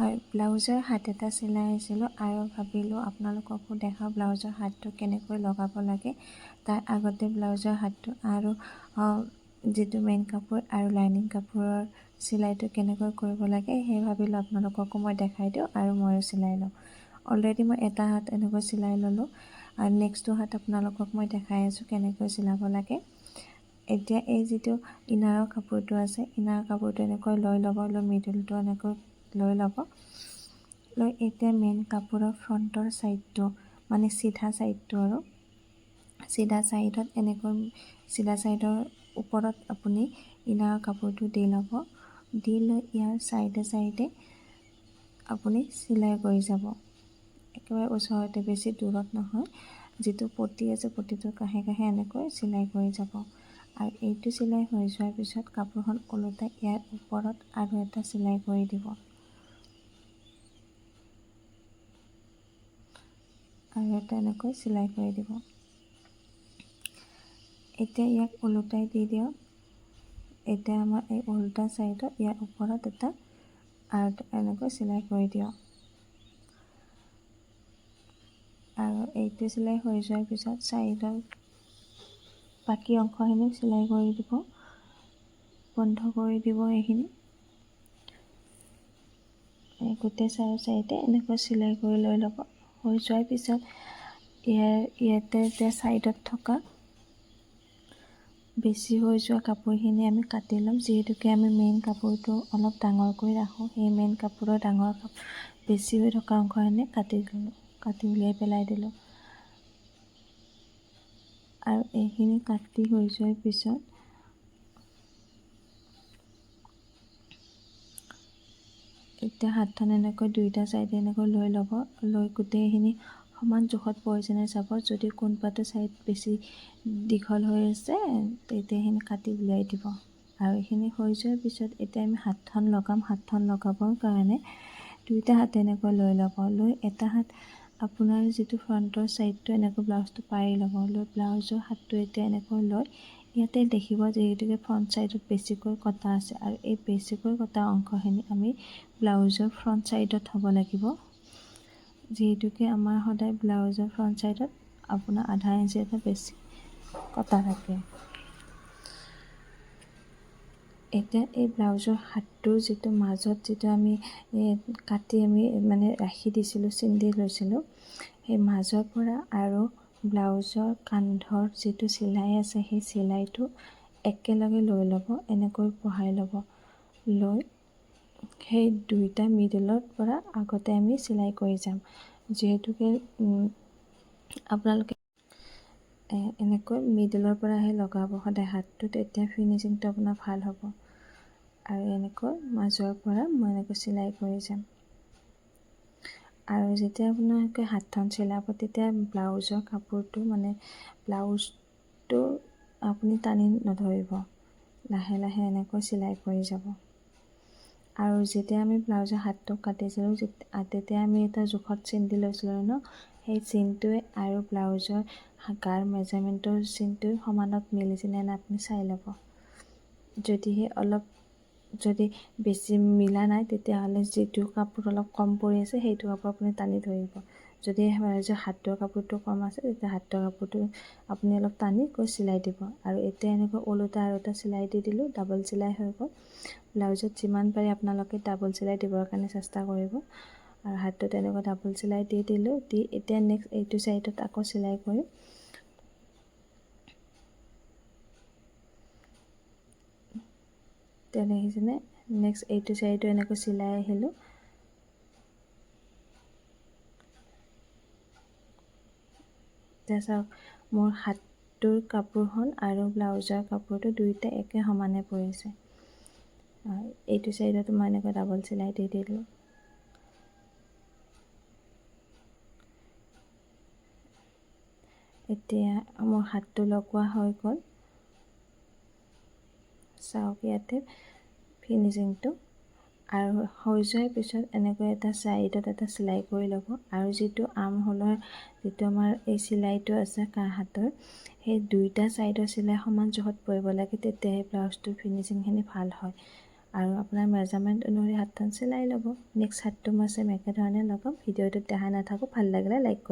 হয়, ব্লাউজৰ হাত এটা চিলাই আহিছিলোঁ আৰু ভাবিলোঁ আপোনালোককো দেখাওঁ ব্লাউজৰ হাতটো কেনেকৈ লগাব লাগে। তাৰ আগতে ব্লাউজৰ হাতটো আৰু যিটো মেইন কাপোৰ আৰু লাইনিং কাপোৰৰ চিলাইটো কেনেকৈ কৰিব লাগে সেই ভাবিলোঁ আপোনালোককো মই দেখাই দিওঁ আৰু ময়ো চিলাই লওঁ। অলৰেডি মই এটা হাত এনেকৈ চিলাই ল'লোঁ আৰু নেক্সটটো হাত আপোনালোকক মই দেখাই আছোঁ কেনেকৈ চিলাব লাগে। এতিয়া এই যিটো ইনাৰৰ কাপোৰটো আছে, ইনাৰৰ কাপোৰটো এনেকৈ লৈ ল'ব, লৈ মিডলটো এনেকৈ লৈ ল'ব। লৈ এতিয়া মেইন কাপোৰৰ ফ্ৰণ্টৰ ছাইডটো মানে চিধা ছাইডটো আৰু চিধা ছাইডত এনেকৈ চিধা ছাইডৰ ওপৰত আপুনি ইনাৰৰ কাপোৰটো দি ল'ব। দি লৈ ইয়াৰ ছাইডে আপুনি চিলাই কৰি যাব। একেবাৰে ওচৰতে, বেছি দূৰত নহয়। যিটো পটি আছে পটিটোৰ কাষে কাষে এনেকৈ চিলাই কৰি যাব। আৰু এইটো চিলাই হৈ যোৱাৰ পিছত কাপোৰখন ওলোটাই ইয়াৰ ওপৰত আৰু এটা চিলাই কৰি দিব। আৰু এটা এনেকৈ চিলাই কৰি দিব। এতিয়া ইয়াক ওলোটাই দি দিয়ক। এতিয়া আমাৰ এই ওলোটা ছাইডত ইয়াৰ ওপৰত এটা আৰু এনেকৈ চিলাই কৰি দিয়ক। আৰু এইটো চিলাই হৈ যোৱাৰ পিছত ছাইডৰ বাকী অংশখিনি চিলাই কৰি দিব, বন্ধ কৰি দিব। এইখিনি গোটেই চাৰি চাইডে এনেকৈ চিলাই কৰি লৈ ল'ব। হৈ যোৱাৰ পিছত ইয়াতে এতিয়া ছাইডত থকা বেছি হৈ যোৱা কাপোৰখিনি আমি কাটি ল'ম। যিহেতুকে আমি মেইন কাপোৰটো অলপ ডাঙৰকৈ ৰাখোঁ, সেই মেইন কাপোৰৰ বেছি হৈ থকা অংশখিনি কাটি উলিয়াই পেলাই দিলোঁ। আৰু এইখিনি কাটি হৈ যোৱাৰ পিছত এতিয়া হাতখন এনেকৈ দুইটা ছাইডে এনেকৈ লৈ ল'ব। লৈ গোটেইখিনি সমান জোখত প্ৰয়োজনে চাব। যদি কোনোবাটো ছাইড বেছি দীঘল হৈ আছে তেতিয়া এইখিনি কাটি উলিয়াই দিব। আৰু এইখিনি হৈ যোৱাৰ পিছত এতিয়া আমি হাতখন লগাম। হাতখন লগাবৰ কাৰণে দুইটা হাত এনেকৈ লৈ ল'ব। লৈ এটা হাত আপোনাৰ যিটো ফ্ৰণ্টৰ ছাইডটো এনেকৈ ব্লাউজটো পাৰি ল'ব। লৈ ব্লাউজৰ হাতটো এতিয়া এনেকৈ লৈ ইয়াতে দেখিব যিহেতুকে ফ্ৰণ্ট ছাইডত বেছিকৈ কটা আছে আৰু এই বেছিকৈ কটা অংশখিনি আমি ব্লাউজৰ ফ্ৰণ্ট ছাইডত হ'ব লাগিব। যিহেতুকে আমাৰ সদায় ব্লাউজৰ ফ্ৰণ্ট ছাইডত আপোনাৰ আধা ইঞ্চি এটা বেছি কটা থাকে। এতিয়া এই ব্লাউজৰ হাতটোৰ যিটো মাজত যিটো আমি কাটি মানে ৰাখি দিছিলোঁ, চিন লৈছিলোঁ, সেই মাজৰ পৰা আৰু ব্লাউজৰ কান্ধৰ যিটো চিলাই আছে সেই চিলাইটো একেলগে লৈ ল'ব। এনেকৈ বহাই ল'ব। লৈ সেই দুইটা মিডলৰ পৰা আগতে আমি চিলাই কৰি যাম। যিহেতুকে আপোনালোকে এনেকৈ মিডলৰ পৰাহে লগাব সদায় হাতটো, তেতিয়া ফিনিচিংটো আপোনাৰ ভাল হ'ব। আৰু এনেকৈ মাজৰ পৰা মই এনেকৈ চিলাই কৰি যাম। আৰু যেতিয়া আপোনালোকে হাতখন চিলাব তেতিয়া ব্লাউজৰ কাপোৰটো মানে ব্লাউজটো আপুনি টানি নধৰিব, লাহে লাহে এনেকৈ চিলাই কৰি যাব। আৰু যেতিয়া আমি ব্লাউজৰ হাতটো কাটিছিলোঁ তেতিয়া আমি এটা জোখত চিন লৈছিলোঁ ন, সেই চিনটোৱে আৰু ব্লাউজৰ গাৰ মেজাৰমেণ্টৰ চিনটো সমানত মিলিছেনে নাই আপুনি চাই ল'ব। যদিহে যদি বেছি মিলা নাই তেতিয়াহ'লে যিটো কাপোৰ অলপ কম পৰি আছে সেইটো কাপোৰ আপুনি টানি ধৰিব। যদি হাতৰ কাপোৰটো কম আছে তেতিয়া হাতৰ কাপোৰটো আপুনি অলপ টানি চিলাই দিব। আৰু এতিয়া এনেকৈ ওলোটা আৰু এটা চিলাই দি দিলোঁ, ডাবল চিলাই হৈ গ'ল। ব্লাউজত যিমান পাৰে আপোনালোকে ডাবল চিলাই দিবৰ কাৰণে চেষ্টা কৰিব। আৰু হাতটোত এনেকৈ ডাবল চিলাই দি দিলোঁ। দি এতিয়া নেক্সট এইটো ছাইডত আকৌ চিলাই কৰিম। দেখিছেনে? নেক্সট এইটো ছাইডো এনেকৈ চিলাই আহিলোঁ। এতিয়া চাওক মোৰ হাতটোৰ কাপোৰখন আৰু ব্লাউজৰ কাপোৰটো দুয়োটা একে সমানে পৰিছে। এইটো ছাইডতো মই এনেকৈ ডাবল চিলাই দি দিলোঁ। এতিয়া মোৰ হাতটো লগোৱা হৈ গ'ল। চাওক ইয়াতে ফিনিচিংটো। আৰু হৈ যোৱাৰ পিছত এনেকৈ এটা ছাইডত এটা চিলাই কৰি ল'ব। আৰু যিটো আৰ্মহোলৰ যিটো আমাৰ এই চিলাইটো আছে হাতৰ, সেই দুইটা ছাইডৰ চিলাই সমান জোখত পৰিব লাগে, তেতিয়াহে ব্লাউজটোৰ ফিনিচিংখিনি ভাল হয়। আৰু আপোনাৰ মেজাৰমেণ্ট অনুসৰি হাতখন চিলাই ল'ব। নেক্সট হাতটো মই চেম একেধৰণে লগাম। ভিডিঅ'টোত দেখা নাথাকোঁ, ভাল লাগিলে লাইক কৰিব।